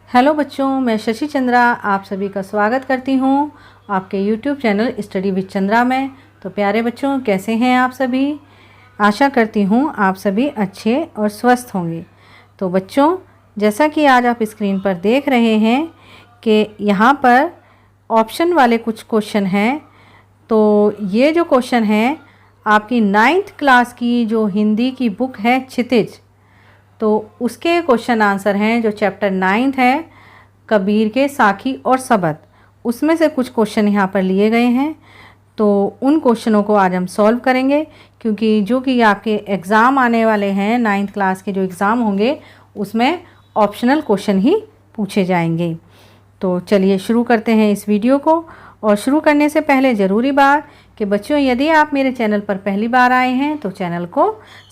Hello बच्चों, मैं शशि चंद्रा आप सभी का स्वागत करती हूँ आपके YouTube channel study with Chandra में। तो प्यारे बच्चों, कैसे हैं आप सभी? आशा करती हूँ आप सभी अच्छे और स्वस्थ होंगे। तो बच्चों, जैसा कि आज आप स्क्रीन पर देख रहे हैं कि यहाँ पर ऑप्शन वाले कुछ क्वेश्चन हैं। तो ये जो क्वेश्चन हैं आपकी 9th क्लास की जो हिंदी की बुक है क्षितिज, तो उसके क्वेश्चन आंसर हैं जो चैप्टर 9 है कबीर के साखी और सबद, उसमें से कुछ क्वेश्चन यहाँ पर लिए गए हैं। तो उन क्वेश्चनों को आज हम सॉल्व करेंगे, क्योंकि जो कि आपके एग्ज़ाम आने वाले हैं 9th क्लास के जो एग्ज़ाम होंगे उसमें ऑप्शनल क्वेश्चन ही पूछे जाएंगे। तो चलिए शुरू करते हैं इस वीडियो को। और शुरू करने से पहले ज़रूरी बात कि बच्चों, यदि आप मेरे चैनल पर पहली बार आए हैं तो चैनल को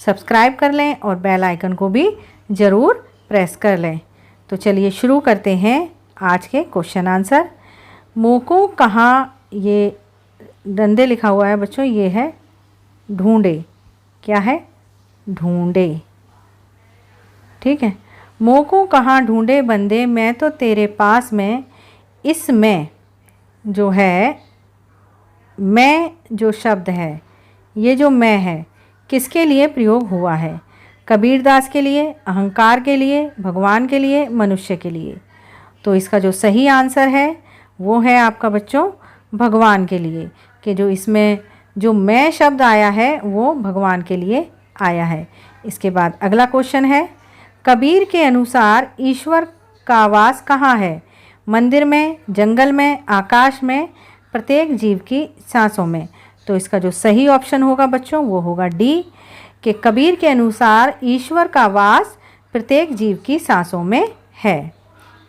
सब्सक्राइब कर लें और बेल आइकन को भी ज़रूर प्रेस कर लें। तो चलिए शुरू करते हैं आज के क्वेश्चन आंसर। मोको कहाँ, ये डंडे लिखा हुआ है बच्चों, ये है ढूंढे। क्या है? ढूंढे। ठीक है। मोको कहाँ ढूंढे बंदे, मैं तो तेरे पास में। इसमें जो है मैं जो शब्द है, ये जो मैं है किसके लिए प्रयोग हुआ है? कबीरदास के लिए, अहंकार के लिए, भगवान के लिए, मनुष्य के लिए। तो इसका जो सही आंसर है वो है आपका बच्चों भगवान के लिए, कि जो इसमें जो मैं शब्द आया है वो भगवान के लिए आया है। इसके बाद अगला क्वेश्चन है, कबीर के अनुसार ईश्वर का वास कहाँ है? मंदिर में, जंगल में, आकाश में, प्रत्येक जीव की सांसों में। तो इसका जो सही ऑप्शन होगा बच्चों वो होगा डी, कि कबीर के अनुसार ईश्वर का वास प्रत्येक जीव की सांसों में है।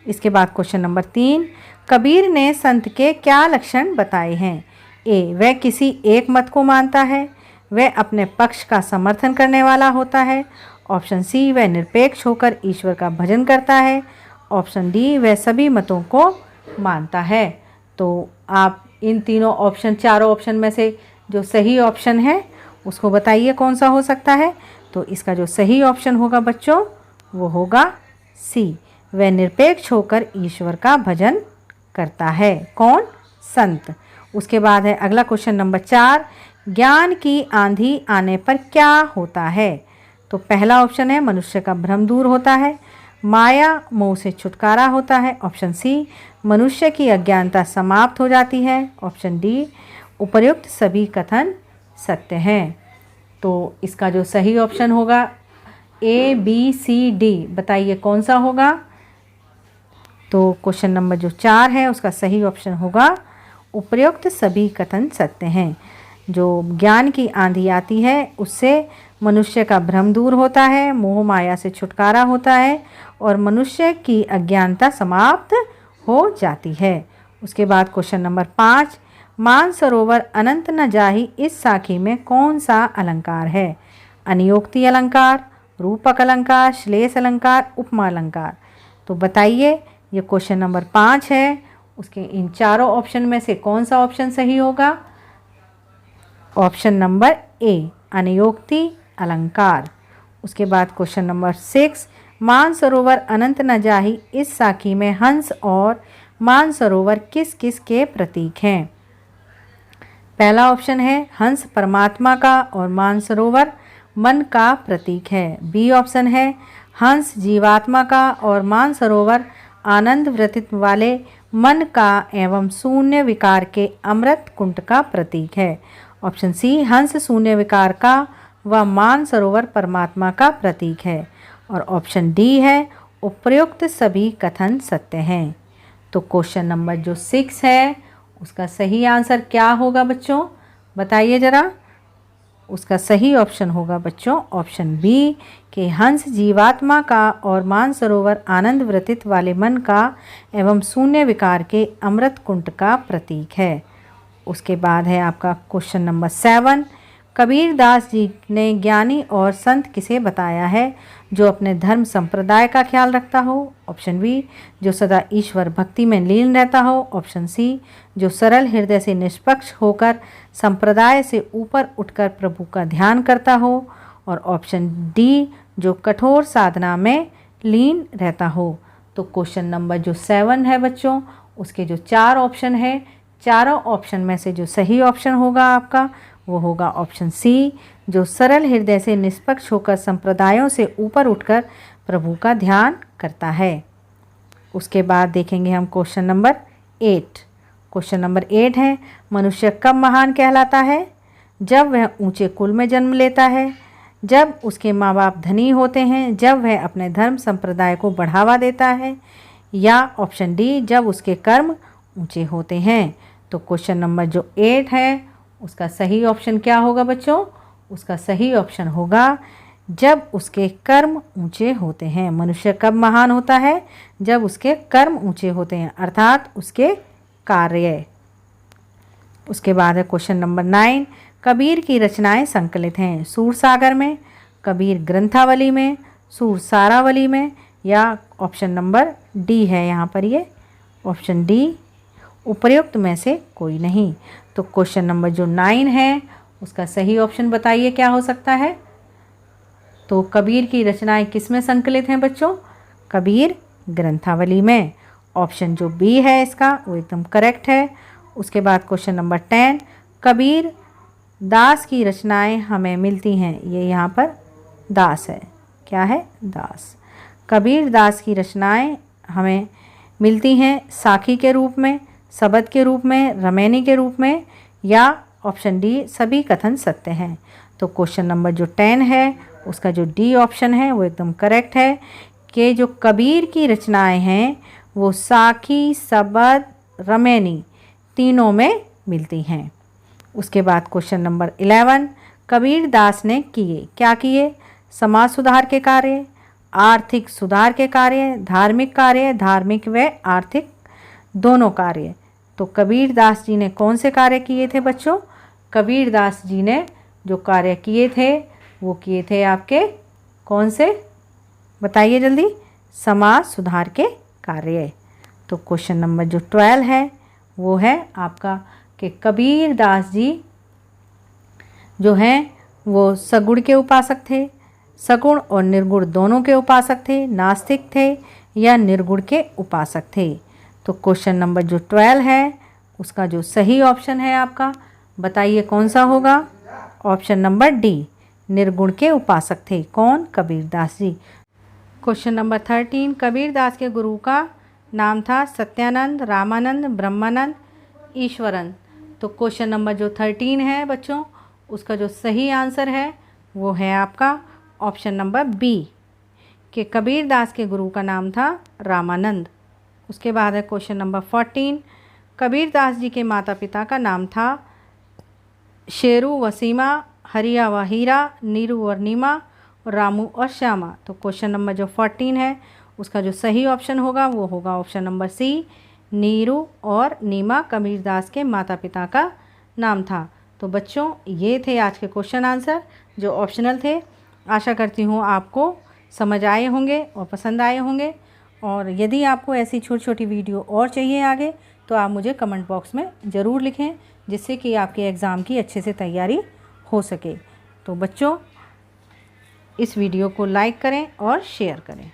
इसके बाद क्वेश्चन नंबर 3, कबीर ने संत के क्या लक्षण बताए हैं? ए, वह किसी एक मत को मानता है। वह अपने पक्ष का समर्थन करने वाला होता है। ऑप्शन सी, वह निरपेक्ष होकर ईश्वर का भजन करता है। ऑप्शन डी, वह सभी मतों को मानता है। तो आप इन तीनों ऑप्शन, चारों ऑप्शन में से जो सही ऑप्शन है उसको बताइए कौन सा हो सकता है। तो इसका जो सही ऑप्शन होगा बच्चों वो होगा सी, वह निरपेक्ष होकर ईश्वर का भजन करता है। कौन? संत। उसके बाद है अगला क्वेश्चन नंबर 4, ज्ञान की आंधी आने पर क्या होता है? तो पहला ऑप्शन है मनुष्य का भ्रम दूर होता है, माया मोह से छुटकारा होता है। ऑप्शन सी, मनुष्य की अज्ञानता समाप्त हो जाती है। ऑप्शन डी, उपर्युक्त सभी कथन सत्य हैं। तो इसका जो सही ऑप्शन होगा ए, बी, सी, डी, बताइए कौन सा होगा? तो क्वेश्चन नंबर जो 4 है उसका सही ऑप्शन होगा उपर्युक्त सभी कथन सत्य हैं। जो ज्ञान की आंधी आती है उससे मनुष्य का भ्रम दूर होता है, मोह माया से छुटकारा होता है और मनुष्य की अज्ञानता समाप्त हो जाती है। उसके बाद क्वेश्चन नंबर 5, मानसरोवर अनंत न जाहि इस साखी में कौन सा अलंकार है? अनियोक्ति अलंकार, रूपक अलंकार, श्लेष अलंकार, उपमा अलंकार। तो बताइए, ये क्वेश्चन नंबर 5 है, उसके इन चारों ऑप्शन में से कौन सा ऑप्शन सही होगा? ऑप्शन नंबर ए, अनियोक्ति अलंकार। उसके बाद क्वेश्चन नंबर 6, मानसरोवर अनंत न जाहि इस साखी में हंस और मानसरोवर किस किस के प्रतीक हैं? पहला ऑप्शन है हंस परमात्मा का और मानसरोवर मन का प्रतीक है। बी ऑप्शन है हंस जीवात्मा का और मानसरोवर आनंद वृत्ति वाले मन का एवं शून्य विकार के अमृत कुंड का प्रतीक है। ऑप्शन सी, हंस शून्य विकार का व मानसरोवर परमात्मा का प्रतीक है। और ऑप्शन डी है उपर्युक्त सभी कथन सत्य हैं। तो क्वेश्चन नंबर जो 6 है उसका सही आंसर क्या होगा बच्चों? बताइए ज़रा। उसका सही ऑप्शन होगा बच्चों ऑप्शन बी, कि हंस जीवात्मा का और मानसरोवर आनंद वृत्ति वाले मन का एवं शून्य विकार के अमृत कुंड का प्रतीक है। उसके बाद है आपका क्वेश्चन नंबर 7, कबीरदास जी ने ज्ञानी और संत किसे बताया है जो अपने धर्म संप्रदाय का ख्याल रखता हो? ऑप्शन बी, जो सदा ईश्वर भक्ति में लीन रहता हो। ऑप्शन सी, जो सरल हृदय से निष्पक्ष होकर संप्रदाय से ऊपर उठकर प्रभु का ध्यान करता हो। और ऑप्शन डी, जो कठोर साधना में लीन रहता हो। तो क्वेश्चन नंबर जो 7 है बच्चों, उसके जो 4 ऑप्शन है, चारों ऑप्शन में से जो सही ऑप्शन होगा आपका वो होगा ऑप्शन सी, जो सरल हृदय से निष्पक्ष होकर संप्रदायों से ऊपर उठकर प्रभु का ध्यान करता है। उसके बाद देखेंगे हम क्वेश्चन नंबर 8। क्वेश्चन नंबर 8 है, मनुष्य कब महान कहलाता है? जब वह ऊंचे कुल में जन्म लेता है, जब उसके माँ बाप धनी होते हैं, जब वह अपने धर्म संप्रदाय को बढ़ावा देता है, या ऑप्शन डी, जब उसके कर्म ऊंचे होते हैं। तो क्वेश्चन नंबर जो 8 है उसका सही ऑप्शन क्या होगा बच्चों? उसका सही ऑप्शन होगा जब उसके कर्म ऊंचे होते हैं। मनुष्य कब महान होता है? जब उसके कर्म ऊंचे होते हैं, अर्थात उसके कार्य। उसके बाद है क्वेश्चन नंबर 9, कबीर की रचनाएं संकलित हैं सूरसागर में, कबीर ग्रंथावली में, सूरसारावली में, या ऑप्शन नंबर डी है यहाँ पर, ये ऑप्शन डी, उपर्युक्त में से कोई नहीं। तो क्वेश्चन नंबर जो 9 है उसका सही ऑप्शन बताइए क्या हो सकता है? तो कबीर की रचनाएं किस में संकलित हैं बच्चों? कबीर ग्रंथावली में। ऑप्शन जो बी है इसका वो एकदम करेक्ट है। उसके बाद क्वेश्चन नंबर 10, कबीर दास की रचनाएं हमें मिलती हैं, ये यहाँ पर दास है, क्या है? दास। कबीर दास की रचनाएं हमें मिलती हैं साखी के रूप में, शबद के रूप में, रमैनी के रूप में, या ऑप्शन डी, सभी कथन सत्य हैं। तो क्वेश्चन नंबर जो 10 है उसका जो डी ऑप्शन है वो एकदम करेक्ट है कि जो कबीर की रचनाएं हैं वो साखी, शबद, रमैनी तीनों में मिलती हैं। उसके बाद क्वेश्चन नंबर 11, कबीर दास ने किए, क्या किए? समाज सुधार के कार्य, आर्थिक सुधार के कार्य, धार्मिक व आर्थिक दोनों कार्य। तो कबीर दास जी ने कौन से कार्य किए थे बच्चों? कबीर दास जी ने जो कार्य किए थे वो किए थे आपके कौन से? बताइए जल्दी। समाज सुधार के कार्य। तो क्वेश्चन नंबर जो 12 है वो है आपका कि कबीर दास जी जो हैं वो सगुण के उपासक थे, सगुण और निर्गुण दोनों के उपासक थे, नास्तिक थे या निर्गुण के उपासक थे। तो क्वेश्चन नंबर जो 12 है उसका जो सही ऑप्शन है आपका, बताइए कौन सा होगा? ऑप्शन नंबर डी, निर्गुण के उपासक थे। कौन? कबीर दास जी। क्वेश्चन नंबर 13, कबीर दास के गुरु का नाम था सत्यानंद, रामानंद, ब्रह्मानंद, ईश्वरन। तो क्वेश्चन नंबर जो 13 है बच्चों उसका जो सही आंसर है वो है आपका ऑप्शन नंबर बी कि कबीर दास के गुरु का नाम था रामानंद। उसके बाद है क्वेश्चन नंबर 14, कबीर दास जी के माता पिता का नाम था शेरू व सीमा, हरिया व हीरा, नीरू और नीमा, और रामू और श्यामा। तो क्वेश्चन नंबर जो 14 है उसका जो सही ऑप्शन होगा वो होगा ऑप्शन नंबर सी, नीरू और नीमा कबीर दास के माता पिता का नाम था। तो बच्चों ये थे आज के क्वेश्चन आंसर जो ऑप्शनल थे। आशा करती हूँ आपको समझ आए होंगे और पसंद आए होंगे। और यदि आपको ऐसी छोटी छोटी वीडियो और चाहिए आगे तो आप मुझे कमेंट बॉक्स में ज़रूर लिखें, जिससे कि आपके एग्ज़ाम की अच्छे से तैयारी हो सके। तो बच्चों इस वीडियो को लाइक करें और शेयर करें।